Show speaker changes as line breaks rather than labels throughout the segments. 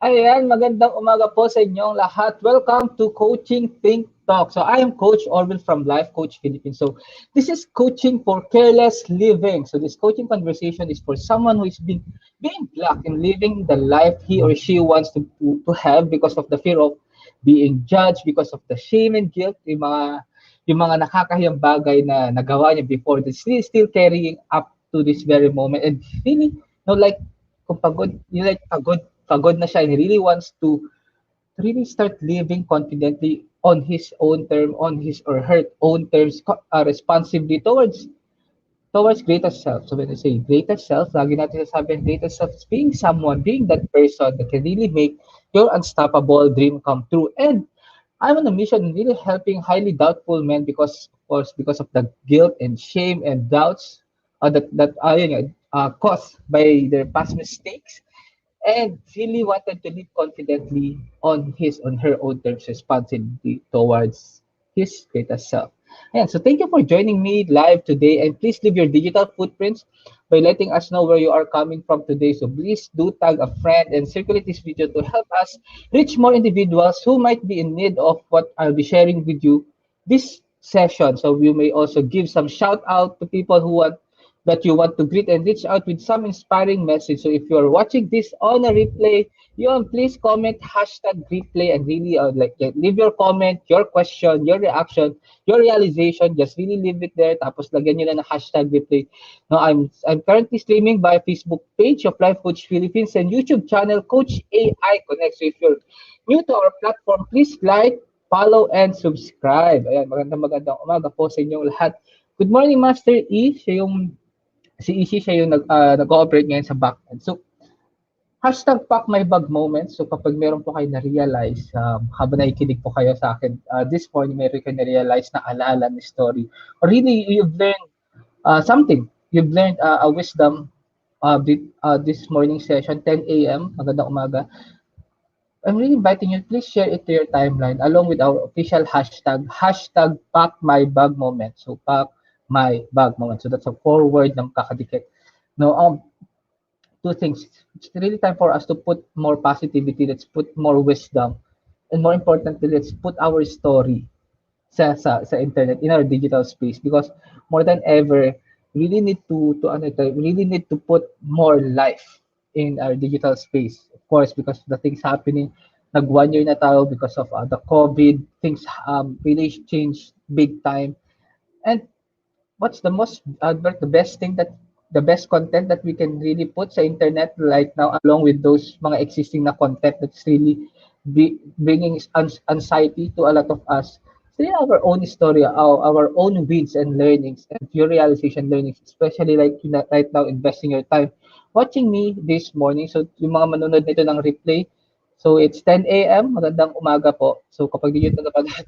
Ayan, magandang umaga po sa inyong lahat. Welcome to Coaching Think Talk. So I am Coach Orvyl from Life Coach Philippines. So this is coaching for careless living. So this coaching conversation is for someone who is been being blocked in living the life he or she wants to have because of the fear of being judged, because of the shame and guilt, yung mga nakakahiyang bagay na nagawa niya before, that's still carrying up to this very moment. And really, like kung pagod, pagod na siya and he really wants to really start living confidently on his own term, on his or her own terms, responsibly towards greatest self. So when I say greatest self, lagi natin sasabihin greatest self is being someone, being that person that can really make your unstoppable dream come true. And I'm on a mission really helping highly doubtful men because of course because of the guilt and shame and doubts that caused by their past mistakes and really wanted to live confidently on his on her own terms responsibility towards his greatest self. And so thank you for joining me live today and please leave your digital footprints by letting us know where you are coming from today. So please do tag a friend and circulate this video to help us reach more individuals who might be in need of what I'll be sharing with you this session. So you may also give some shout out to people who want that you want to greet and reach out with some inspiring message. So if you're watching this on a replay, please comment hashtag replay and really leave your comment, your question, your reaction, your realization. Just really leave it there. Tapos lagyan nyo lang na hashtag replay. No, I'm currently streaming by Facebook page of Life Coach Philippines and YouTube channel Coach AI Connect. So if you're new to our platform, please like, follow, and subscribe. Ayan, magandang umaga po sa inyong lahat. Good morning, Master E. Si Ishi siya yung nag-ooperate ngayon sa backend. So, hashtag pack my bag moment. So, kapag meron po kayo na-realize, habang nakikinig po kayo sa akin, this morning meron kayo na-realize na alala ni story. Or really, you've learned something. You've learned a wisdom this morning session, 10 a.m., magandang umaga. I'm really inviting you, please share it to your timeline along with our official hashtag pack my bag moment. So, pack my bag moment. So, that's a forward ng kakadikit. No, two things. It's really time for us to put more positivity. Let's put more wisdom. And more importantly, let's put our story sa internet, in our digital space. Because more than ever, we really need we really need to put more life in our digital space. Of course, because the things happening, nag 1 year na tayo because of the COVID, things really changed big time. And what's the best thing that the best content that we can really put sa internet right now along with those mga existing na content that's really bringing anxiety to a lot of us. So our own story, our own wins and learnings and your realization learnings, especially like right now investing your time watching me this morning. So yung mga manonood nito ng replay, so it's 10 a.m. Magandang umaga po. So kapag di nyo ito napanood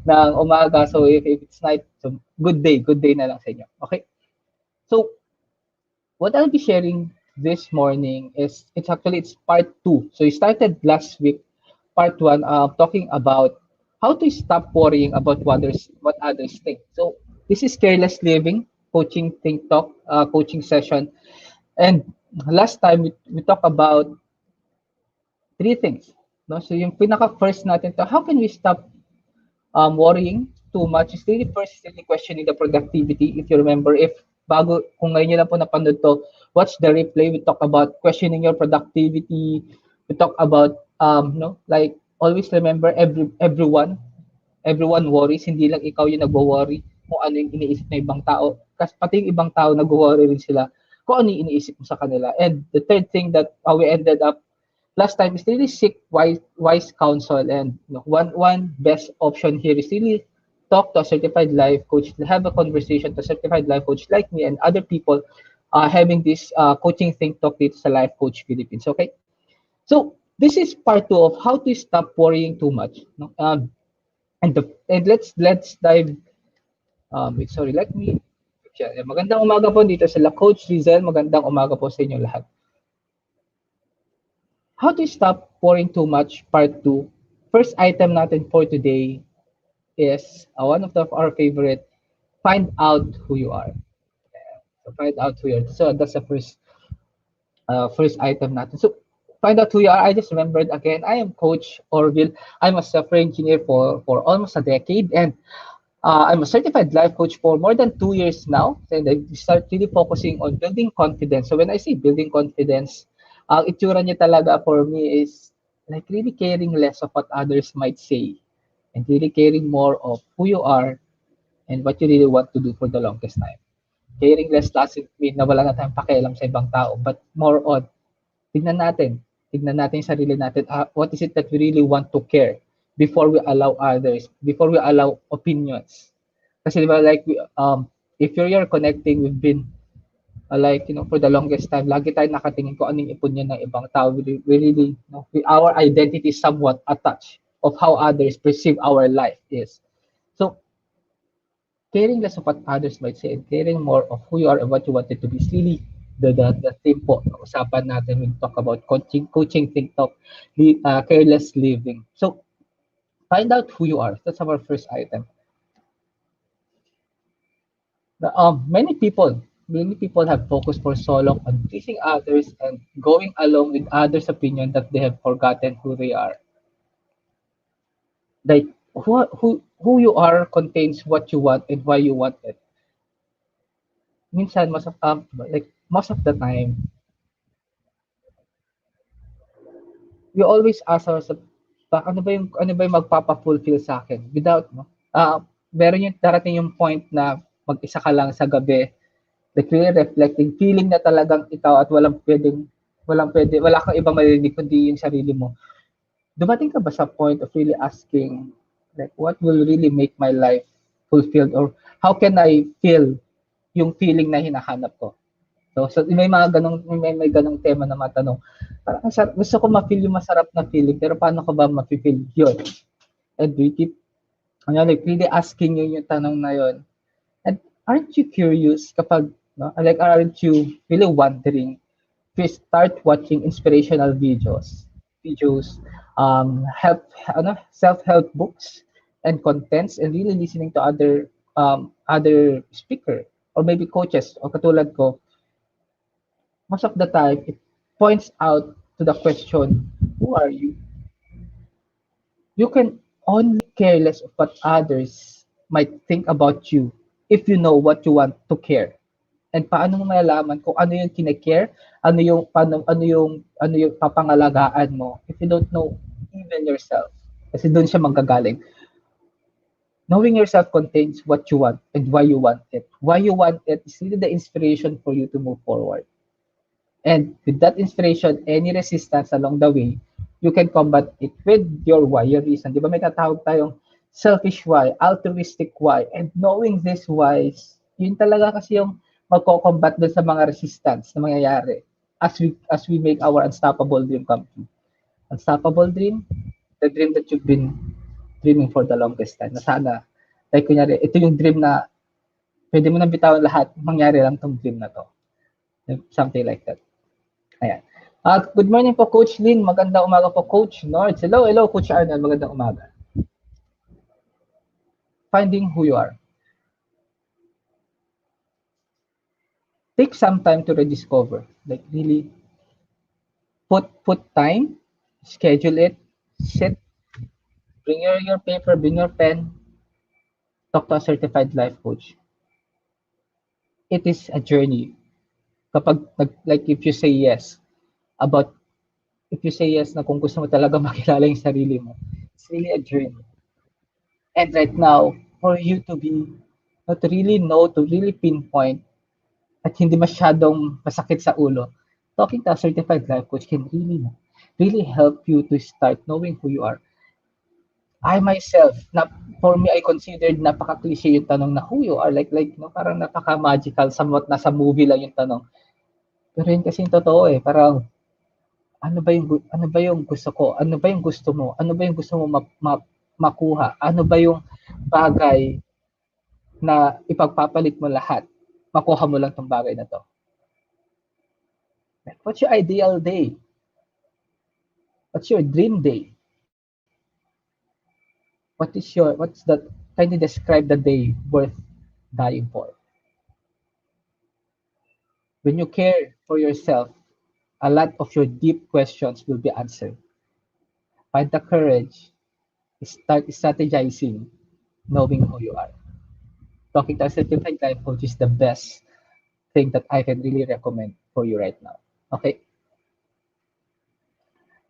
ng umaga, so if it's night, so good day na lang sa inyo. Okay? So what I'll be sharing this morning is it's part 2. So we started last week, part 1, talking about how to stop worrying about what others think. So this is careless living, coaching think talk, coaching session. And last time we talked about three things. No? So yung pinaka first natin to, how can we stop worrying too much? Is really first really questioning the productivity. If you remember, kung ngayon nyo lang po napanood to, watch the replay. We talk about questioning your productivity. We talk about like always remember everyone worries. Hindi lang ikaw yung nagwo-worry kung ano yung iniisip ng ibang tao. Kasi pati yung ibang tao nagwo-worry rin sila kung ano yung iniisip mo sa kanila. And the third thing that we ended up last time is really seek wise counsel, and one best option here is really talk to a certified life coach, have a conversation to a certified life coach like me and other people having this coaching think talk dito sa Life Coach Philippines. Okay, so this is part 2 of how to stop worrying too much. No? And let's dive. Sorry, let me. Magandang umaga po dito sa La Coach Rizel. Magandang umaga po sa inyo lahat. How to stop worrying too much, part 2. First item natin for today is one of our favorite, find out who you are. So find out who you are. So that's the first item natin. So find out who you are. I just remembered again. I am Coach Orvyl. I'm a software engineer for almost a decade, and I'm a certified life coach for more than 2 years now. And I start really focusing on building confidence. So when I say building confidence, ang itsura niya talaga for me is like really caring less of what others might say and really caring more of who you are and what you really want to do for the longest time. Caring less doesn't mean na wala na tayong pakialam sa ibang tao, but more on tignan natin. Tignan natin yung sarili natin. What is it that we really want to care before we allow others, before we allow opinions. Kasi di ba, like, if you're connecting, we've been, like, for the longest time, lagi tayo nakatingin ko anong opinion ng ibang tao. We really, our identity is somewhat attached of how others perceive our life is. So, caring less of what others might say and caring more of who you are and what you wanted to be is really the theme po na usapan natin when we talk about coaching TikTok, careless living. So, find out who you are. That's our first item. Many people have focused for so long on pleasing others and going along with others' opinion that they have forgotten who they are. Like who you are contains what you want and why you want it. Minsan most of the time, we always ask ourselves, ano ba yung magpapa-fulfill sa akin without meron yung darating yung point na mag-isa ka lang sa gabi, like really reflecting, feeling na talagang ikaw at wala kang ibang maririnig kundi yung sarili mo. Dumating ka ba sa point of really asking, like, what will really make my life fulfilled or how can I feel yung feeling na hinahanap ko? So may mga may ganong tema na matanong. Parang gusto ko ma-feel yung masarap na feeling, pero paano ko ba ma-feel yun? And we keep, like, really asking yung tanong na yun. And aren't you curious kapag, no? Like, aren't you really wondering if you start watching inspirational videos, help, self-help books and contents, and really listening to other speaker or maybe coaches o katulad ko, most of the time it points out to the question, who are you? You can only care less of what others might think about you if you know what you want to care. And paano mo malalaman kung ano yung kine-care, ano yung papangalagaan mo if you don't know even yourself. Kasi doon siya manggagaling. Knowing yourself contains what you want and why you want it. Why you want it is really the inspiration for you to move forward. And with that inspiration, any resistance along the way, you can combat it with your why, your reason. Di ba may tatawag tayong selfish why, altruistic why, and knowing these whys, yun talaga kasi yung magko-combat dun sa mga resistance na mangyayari as we make our unstoppable dream come true. Unstoppable dream, the dream that you've been dreaming for the longest time. Na sana, like kunyari, ito yung dream na pwede mo nang bitawan lahat, mangyari lang tong dream na to. Something like that. Ayan. Good morning po, Coach Lynn. Magandang umaga po, Coach Nords. Hello, Coach Arnold. Magandang umaga. Finding who you are. Take some time to rediscover. Like really put time, schedule it, sit, bring your paper, bring your pen, talk to a certified life coach. It is a journey. Kapag, like, if you say yes, na kung gusto mo talaga makilala yung sarili mo, it's really a journey. And right now, for you to really know, to really pinpoint, at hindi masyadong masakit sa ulo, talking to a certified life coach can really help you to start knowing who you are. I myself, for me, I considered napaka-cliche yung tanong na who you are. Like, parang napaka-magical, somewhat nasa movie lang yung tanong. Pero yun kasi yung totoo eh. Parang, ano ba yung gusto ko? Ano ba yung gusto mo? Ano ba yung gusto mo makuha? Ano ba yung bagay na ipagpapalit mo lahat? Makuha mo lang tong bagay na to. What's your ideal day? What's your dream day? What's that? Can you describe the day worth dying for? When you care for yourself, a lot of your deep questions will be answered. Find the courage, start strategizing, knowing who you are. Talking to a certified life coach is the best thing that I can really recommend for you right now. Okay?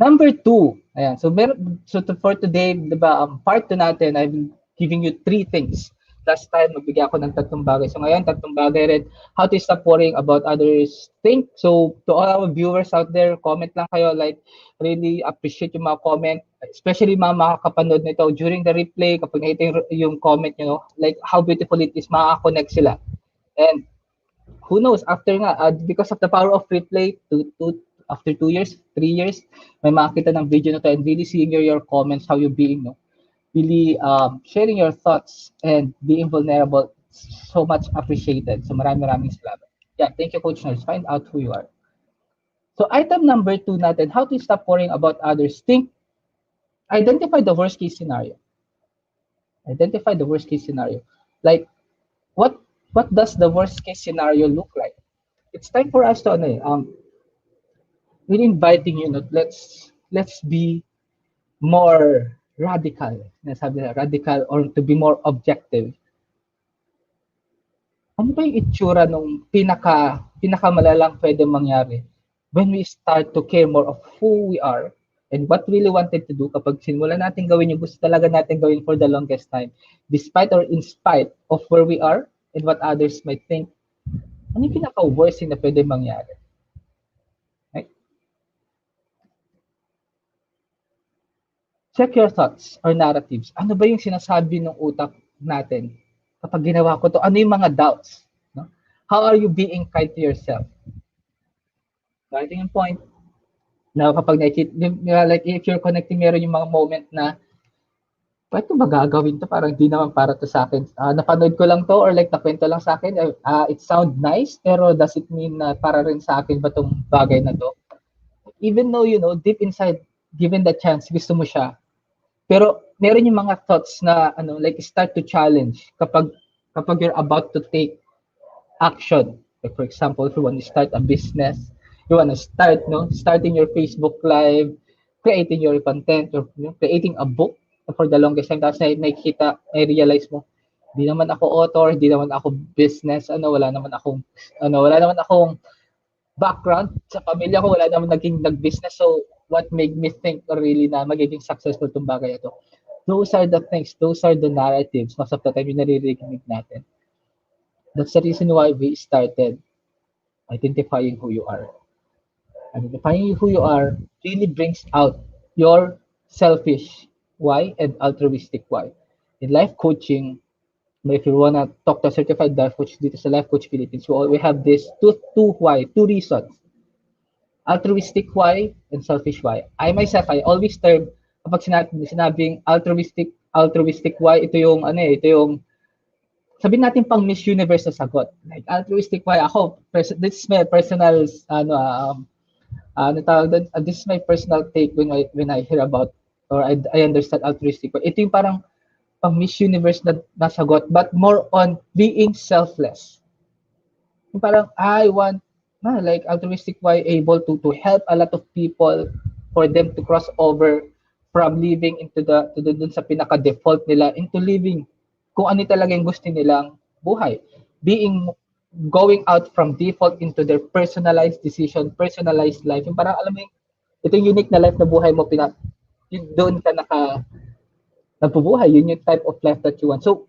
Number two, ayan. For today, di ba, part 2 natin, I've been giving you 3 things. Last time, magbigay ako ng 3 bagay. So ngayon, 3 bagay rin. How to stop worrying about others think. So to all our viewers out there, comment lang kayo. Like, really appreciate yung mga comment. Especially mga makakapanood nito during the replay, kapag nakita yung comment nyo, like how beautiful it is, makaka-connect sila. And who knows, after nga, because of the power of replay, after 2 years, 3 years, may makakita ng video na to and really seeing your comments, how you being, no? Really sharing your thoughts and being vulnerable, so much appreciated. So maraming salamat. Yeah, thank you, Coach Nurse. Find out who you are. So item number 2 natin, how to stop worrying about others. Identify the worst case scenario. Identify the worst case scenario. Like, what does the worst case scenario look like? It's time for us to really inviting you, no, let's be more radical. Nasabi na radical or to be more objective. Ano ba yung itsura nung pinakamalalang pwede mangyari when we start to care more of who we are and what we really wanted to do kapag simulan natin gawin yung gusto talaga natin gawin for the longest time, despite or in spite of where we are and what others might think. Ano yung pinaka-worst na pwede mangyari? Right? Check your thoughts or narratives. Ano ba yung sinasabi ng utak natin kapag ginawa ko to? Ano yung mga doubts? No? How are you being kind to yourself? Starting yung point, na kapag like if you're connecting, meron yung mga moment na, bakit ko ba gagawin to? Parang di naman para to sa akin. Napanood ko lang to or like nakwento lang sa akin. It sound nice, pero does it mean na para rin sa akin ba tong bagay na to? Even though, deep inside, given the chance, gusto mo siya. Pero meron yung mga thoughts na like start to challenge kapag you're about to take action. Like for example, if you want to start a business, you want to starting your Facebook live, creating your content, or creating a book for the longest time. Tapos may realize mo, di naman ako author, di naman ako business, wala naman akong background sa pamilya ko, wala naman nag-business. So what made me think really na magiging successful itong bagay ito? Those are the things, those are the narratives most of the time yung naririnig natin. That's the reason why we started identifying who you are. Identifying who you are really brings out your selfish why and altruistic why. In life coaching, if you want to talk to a certified life coach dito sa Life Coach Philippines, we have this two reasons. Altruistic why and selfish why. I myself, I always term, kapag sinabing altruistic why, ito yung sabihin natin pang Miss Universe na sagot. Like altruistic why, this is my personal this is my personal take when I hear about or I understand altruistic why. Ito yung parang pang Miss Universe na sagot, but more on being selfless. Yung parang like altruistic why, able to help a lot of people for them to cross over from living into dun sa pinaka default nila into living kung ano talaga yung gusto nilang buhay, going out from default into their personalized decision, personalized life. Yung parang alam mo ito yung unique na life na buhay mo, doon ka nagbubuhay, yun yung type of life that you want. So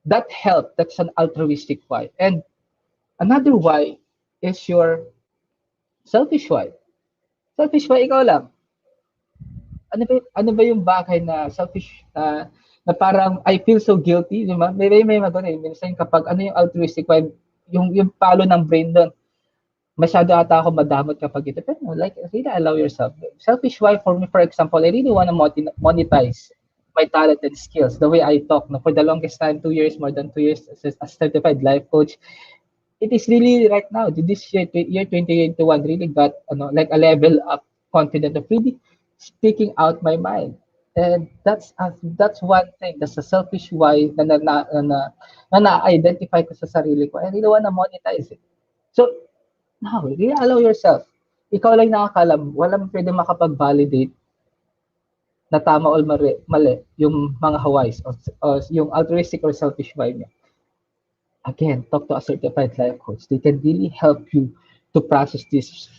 that's an altruistic why. And another why is your selfish why. Selfish why, ikaw lang. Ano ba yung bagay na selfish na parang I feel so guilty, di ba? May minsan kapag yung altruistic why, yung palo ng brain doon, masyado ata ako madamot kapag ito. Pero like, really allow yourself. Selfish why for me, for example, I really want to monetize my talent and skills, the way I talk. For the longest time, more than 2 years as a certified life coach, it is really right now, this year 2021, really got like a level up confident of really speaking out my mind. And that's one thing, that's a selfish why na identify ko sa sarili ko. I really wanna monetize it. So now, really allow yourself. ikaw lang nakakalam, walang pwede makapag-validate na tama o mali yung mga Hawais o yung altruistic or selfish vibe niya. Again, talk to a certified life coach. They can really help you to process this.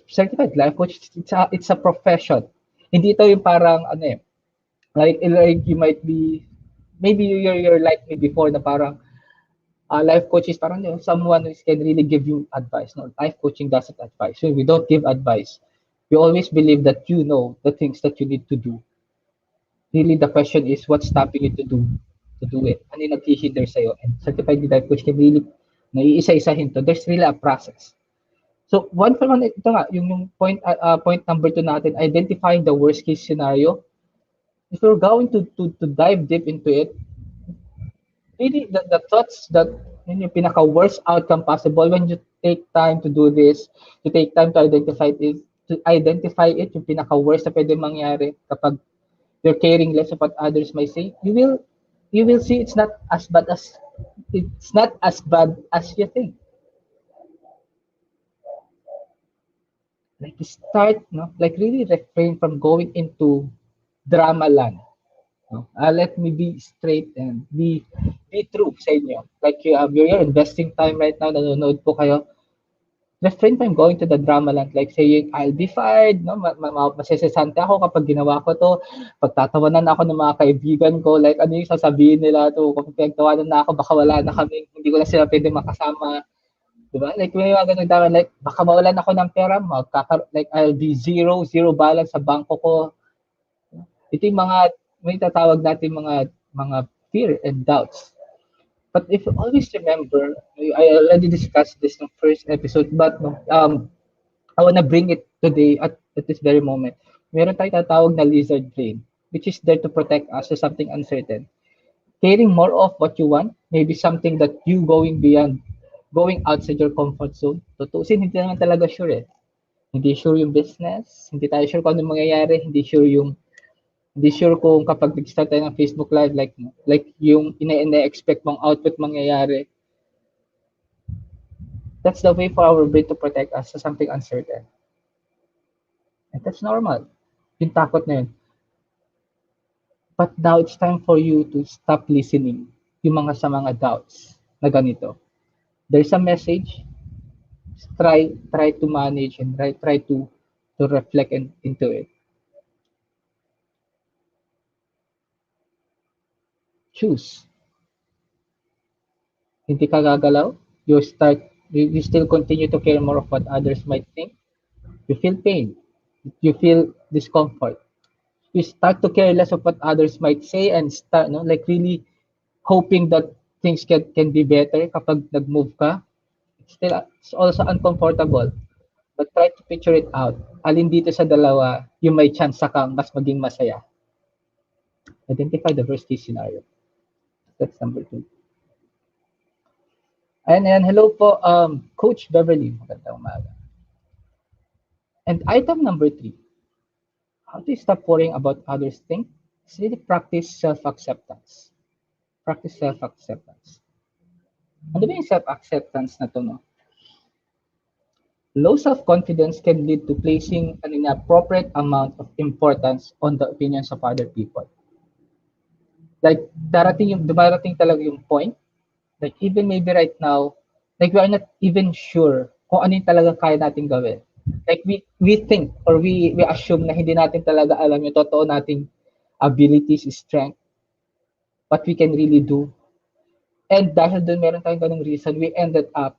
Certified life coach, it's a profession. Hindi ito yung parang ano eh, like you might be, maybe you're like me before na parang life coach is parang someone who can really give you advice. No, life coaching doesn't advise. So we don't give advice. We always believe that you know the things that you need to do. Really, the question is what's stopping you to do it. Ano yung naghihinder sa'yo? And certified life coach can really naiisa-isahin to. There's really a process. So one for one, ito nga, yung point number 2 natin, identifying the worst case scenario. If you're going to dive deep into it, really the thoughts that yun yung pinaka-worst outcome possible when you take time to do this, to take time to identify it, yung pinaka-worst na pwede mangyari kapag you're caring less of what others might say, you will see it's not as bad as you think. Like start, no, like really refrain from going into drama land. No? Let me be straight and be true sa inyo. Like you're investing time right now, nanonood po kayo. Refrain from going to the drama land, like saying, I'll be fired, no? Masisisante ako kapag ginawa ko to. Pagtatawanan ako ng mga kaibigan ko, like ano yung sasabihin nila to, kapag pinagtawanan na ako, baka wala na kami, hindi ko na sila pwede makasama. Diba? Like may mga ganun daw, like baka mawalan ako ng pera, like I'll be zero balance sa bangko ko. Ito yung may tatawag natin mga fear and doubts. But if you always remember, I already discussed this in the first episode, but I wanna bring it today at this very moment. Meron tayong tatawag na lizard brain, which is there to protect us to something uncertain. Caring more of what you want, maybe something that you going outside your comfort zone. Tutusin, hindi naman talaga sure eh. Hindi sure yung business, hindi tayo sure kung ano mangyayari, hindi sure kung kapag nag-start tayo ng Facebook Live, like yung ina-expect mong output mangyayari. That's the way for our brain to protect us sa something uncertain. And that's normal. Yung takot na yun. But now it's time for you to stop listening yung sa mga doubts na ganito. There's a message. Try to manage and try to reflect into it. Choose. Hindi ka gagalaw. You still continue to care more of what others might think. You feel pain. You feel discomfort. You start to care less of what others might say and start, no, like really hoping that things can be better kapag nag-move ka. It's also uncomfortable. But try to picture it out. Alin dito sa dalawa, yung may chance kang mas maging masaya. Identify the worst case scenario. That's number 2. And hello po, Coach Beverly. Magandang umaga. And item number 3, how to stop worrying about others think? Is really practice self-acceptance. Practice self-acceptance. Ano ba yung self-acceptance na to, no? Low self-confidence can lead to placing an inappropriate amount of importance on the opinions of other people. Like, dumarating talaga yung point, like even maybe right now, like we are not even sure kung ano yung talaga kaya natin gawin. Like we think or we assume na hindi natin talaga alam yung totoo nating abilities, strength, what we can really do. And dahil doon meron tayong ganung reason, we ended up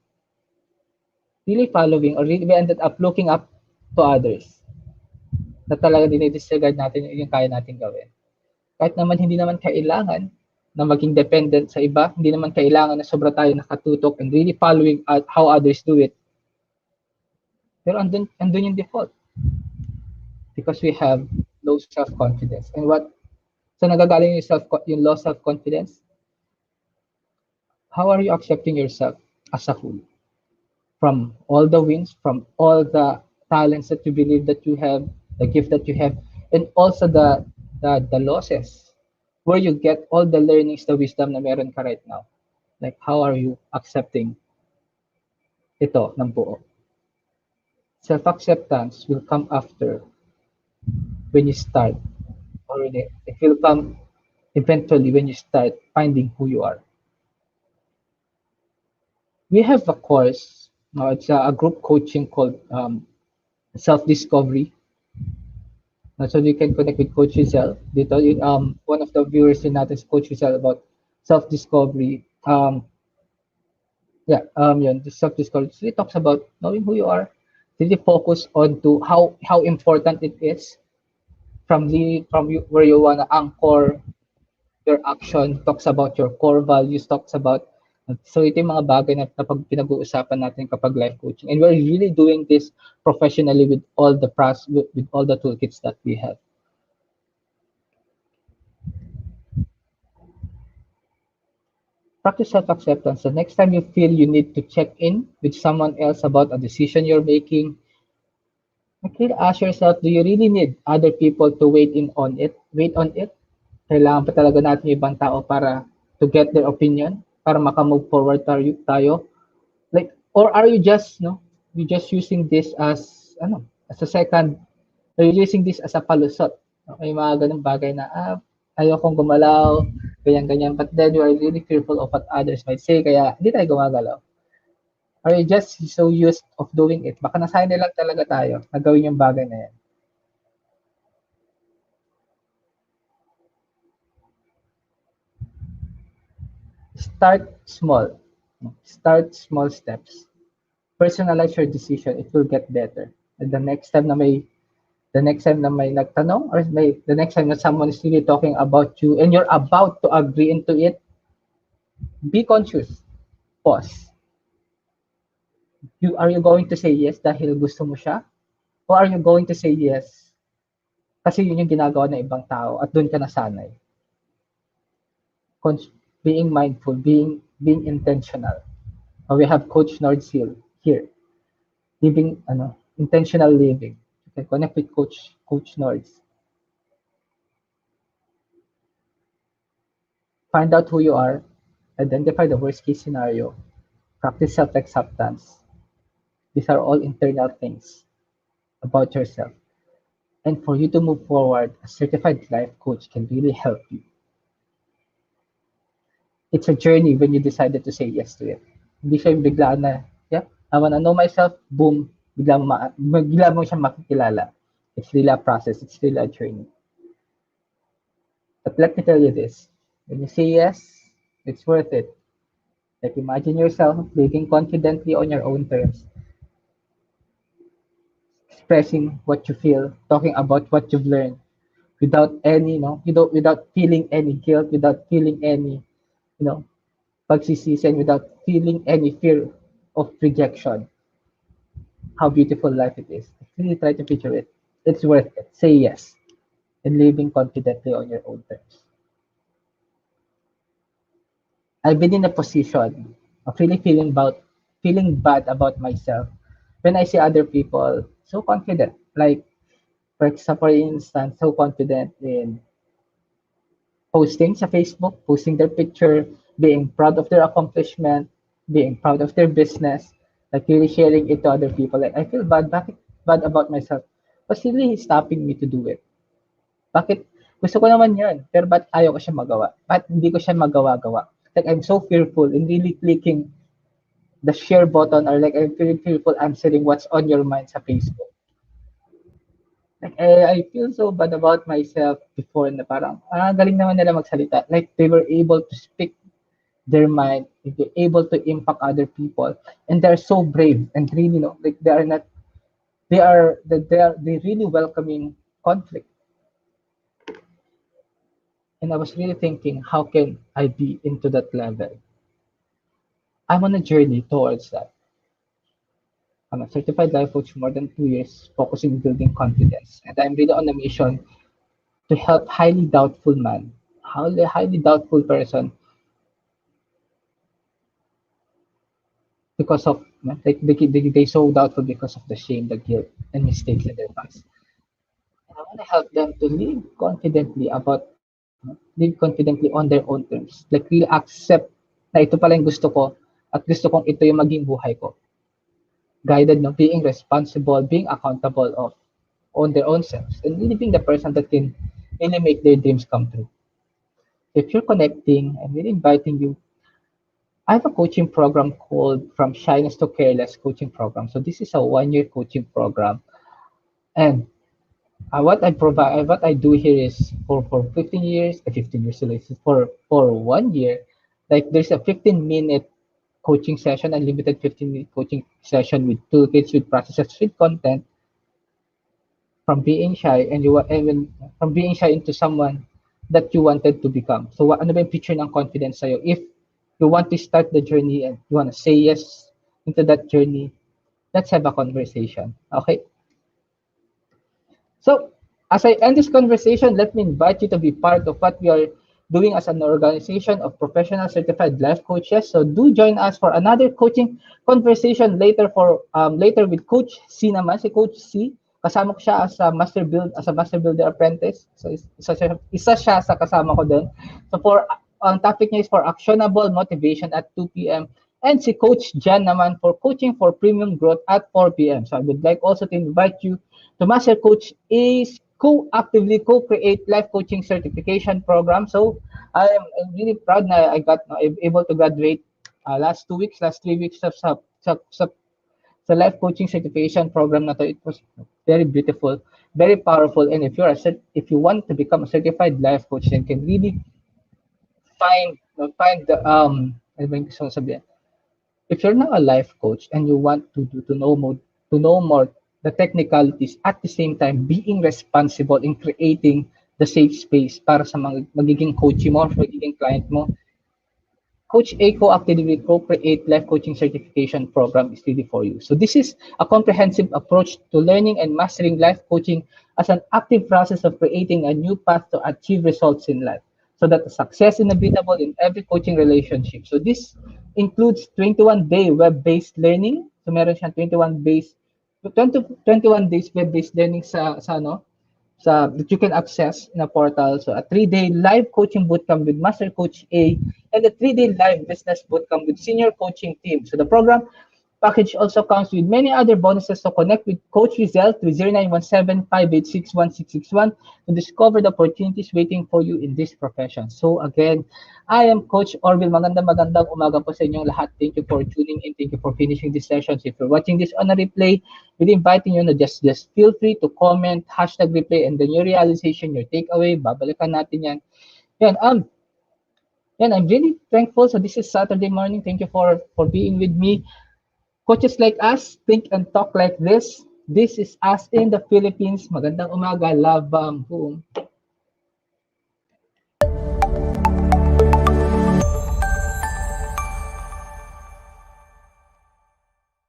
really following or we ended up looking up to others na talaga dinidisregard natin yung kaya natin gawin. Kahit naman hindi naman kailangan na maging dependent sa iba, hindi naman kailangan na sobra tayo nakatutok and really following how others do it. Pero andun yung default. Because we have low self-confidence. And so nagagaling yung low self-confidence? How are you accepting yourself as a whole? From all the wins, from all the talents that you believe that you have, the gift that you have, and also the losses, where you get all the learnings, the wisdom na meron ka right now. Like, how are you accepting ito ng buo? Self-acceptance will come after when you start, or it will come eventually when you start finding who you are. We have a course, it's a group coaching called Self-Discovery. So you can connect with Coach Rizal. Dito, one of the viewers din natin is Coach Rizal about self-discovery. Yun, the self-discovery. So it talks about knowing who you are. Really focus on to how important it is from you where you wanna anchor your action, talks about your core values, talks about so ito yung mga bagay na pinag-uusapan natin kapag life coaching. And we're really doing this professionally with all the with all the toolkits that we have. Practice self-acceptance. The next time you feel you need to check in with someone else about a decision you're making, okay, ask yourself, do you really need other people to Wait on it? Kailangan pa talaga natin yung ibang tao para to get their opinion, para makamove forward tayo. Like, or are you just, no, you just using this as a second, are you using this as a palusot? May mga ganung bagay na, ayokong gumalaw, ganyan-ganyan. But then you are really fearful of what others might say, kaya hindi tayo gumagalaw. Are you just so used of doing it? Baka nasanay lang talaga tayo na gawin yung bagay na yan. Start small. Start small steps. Personalize your decision. It will get better. And the next time na may nagtanong or the next time that someone is really talking about you and you're about to agree into it, be conscious. Pause. Are you going to say yes dahil gusto mo siya? Or are you going to say yes kasi yun yung ginagawa ng ibang tao at doon ka nasanay? Being mindful, being intentional. We have Coach Nordsil here. Intentional living. You can connect with Coach Nords. Find out who you are, identify the worst case scenario, practice self-acceptance. These are all internal things about yourself. And for you to move forward, a certified life coach can really help you. It's a journey when you decided to say yes to it. Hindi siya yung biglaan na, yeah, I wanna know myself, boom, bigla mo siya makikilala. It's really a process. It's really a journey. But let me tell you this. When you say yes, it's worth it. Like imagine yourself living confidently on your own terms, expressing what you feel, talking about what you've learned without any, without feeling any guilt, without feeling any, you know, pagsisisi, and without feeling any fear of rejection. How beautiful life it is. Really try to picture it. It's worth it. Say yes. And living confidently on your own terms. I've been in a position of really feeling bad about myself when I see other people so confident. Like, for instance, so confident in posting sa Facebook, posting their picture, being proud of their accomplishment, being proud of their business, like really sharing it to other people. Like, I feel bad about myself? What's really stopping me to do it? Bakit? Gusto ko naman yun, pero ba't ayaw ko siya magawa? Ba't hindi ko siya magawa-gawa? Like, I'm so fearful in really clicking the share button, or like I'm feeling fearful answering what's on your mind sa Facebook. Like, I feel so bad about myself before na parang, galing naman nila magsalita. Like, they were able to speak their mind, they're able to impact other people, and they're so brave and really, like they are not, they really welcoming conflict. And I was really thinking, how can I be into that level? I'm on a journey towards that. I'm a certified life coach for more than 2 years, focusing on building confidence. And I'm really on a mission to help highly doubtful person because of, like, they so doubtful because of the shame, the guilt, and mistakes in their past. And I want to help them to live confidently on their own terms. Like, really accept na ito pala yung gusto ko at gusto kong ito yung maging buhay ko. guided, no, being responsible, being accountable of on their own selves, and really being the person that can really make their dreams come true. If you're connecting, I'm really inviting you. I have a coaching program called From Shyness to Careless coaching program. So this is a 1 year coaching program, and what I do here is for 15 years, 15 years, so like for 1 year, like there's a 15-minute coaching session, unlimited 15-minute coaching session with toolkits, with processes, with content, from being shy and even from being shy into someone that you wanted to become. So ano ba yung picture ng confidence sa'yo? If you want to start the journey and you want to say yes into that journey, let's have a conversation. Okay? So, as I end this conversation, let me invite you to be part of what we are doing as an organization of professional certified life coaches. So, do join us for another coaching conversation later with Coach C naman, si Coach C. Kasama ko siya as a master builder apprentice. So, isa siya sa kasama ko doon. So, ang topic niya is for actionable motivation at 2 p.m. And si Coach Jan naman for coaching for premium growth at 4 p.m. So I would like also to invite you to Master Coach A's co-actively co-create life coaching certification program. So I'm really proud na I'm able to graduate last 3 weeks sa life coaching certification program na to. It was very beautiful, very powerful. And if you want to become a certified life coach, then can really find the ano ba yung gusto kong sabihin? If you're not a life coach and you want to know more the technicalities at the same time being responsible in creating the safe space para sa mga magiging coach mo or magiging client mo, Coach A co-actively co-create life coaching certification program is really for you. So this is a comprehensive approach to learning and mastering life coaching as an active process of creating a new path to achieve results in life, so that the success is inevitable in every coaching relationship. So this includes 21-day web-based learning. So meron siyang 21 days web-based learning that you can access in a portal. So a 3-day live coaching bootcamp with Master Coach A and a 3-day live business bootcamp with senior coaching team. So the program package also comes with many other bonuses. So connect with Coach Rizel to 0917-586-1661 to discover the opportunities waiting for you in this profession. So again, I am Coach Orvyl. Magandang umaga po sa inyong lahat. Thank you for tuning in. Thank you for finishing this session. So if you're watching this on a replay, we're inviting you na just feel free to comment, #replay, and then your realization, your takeaway, babalikan natin yan. Yan, I'm really thankful. So this is Saturday morning. Thank you for being with me. Coaches like us think and talk like this. This is us in the Philippines. Magandang umaga, love bomb, boom.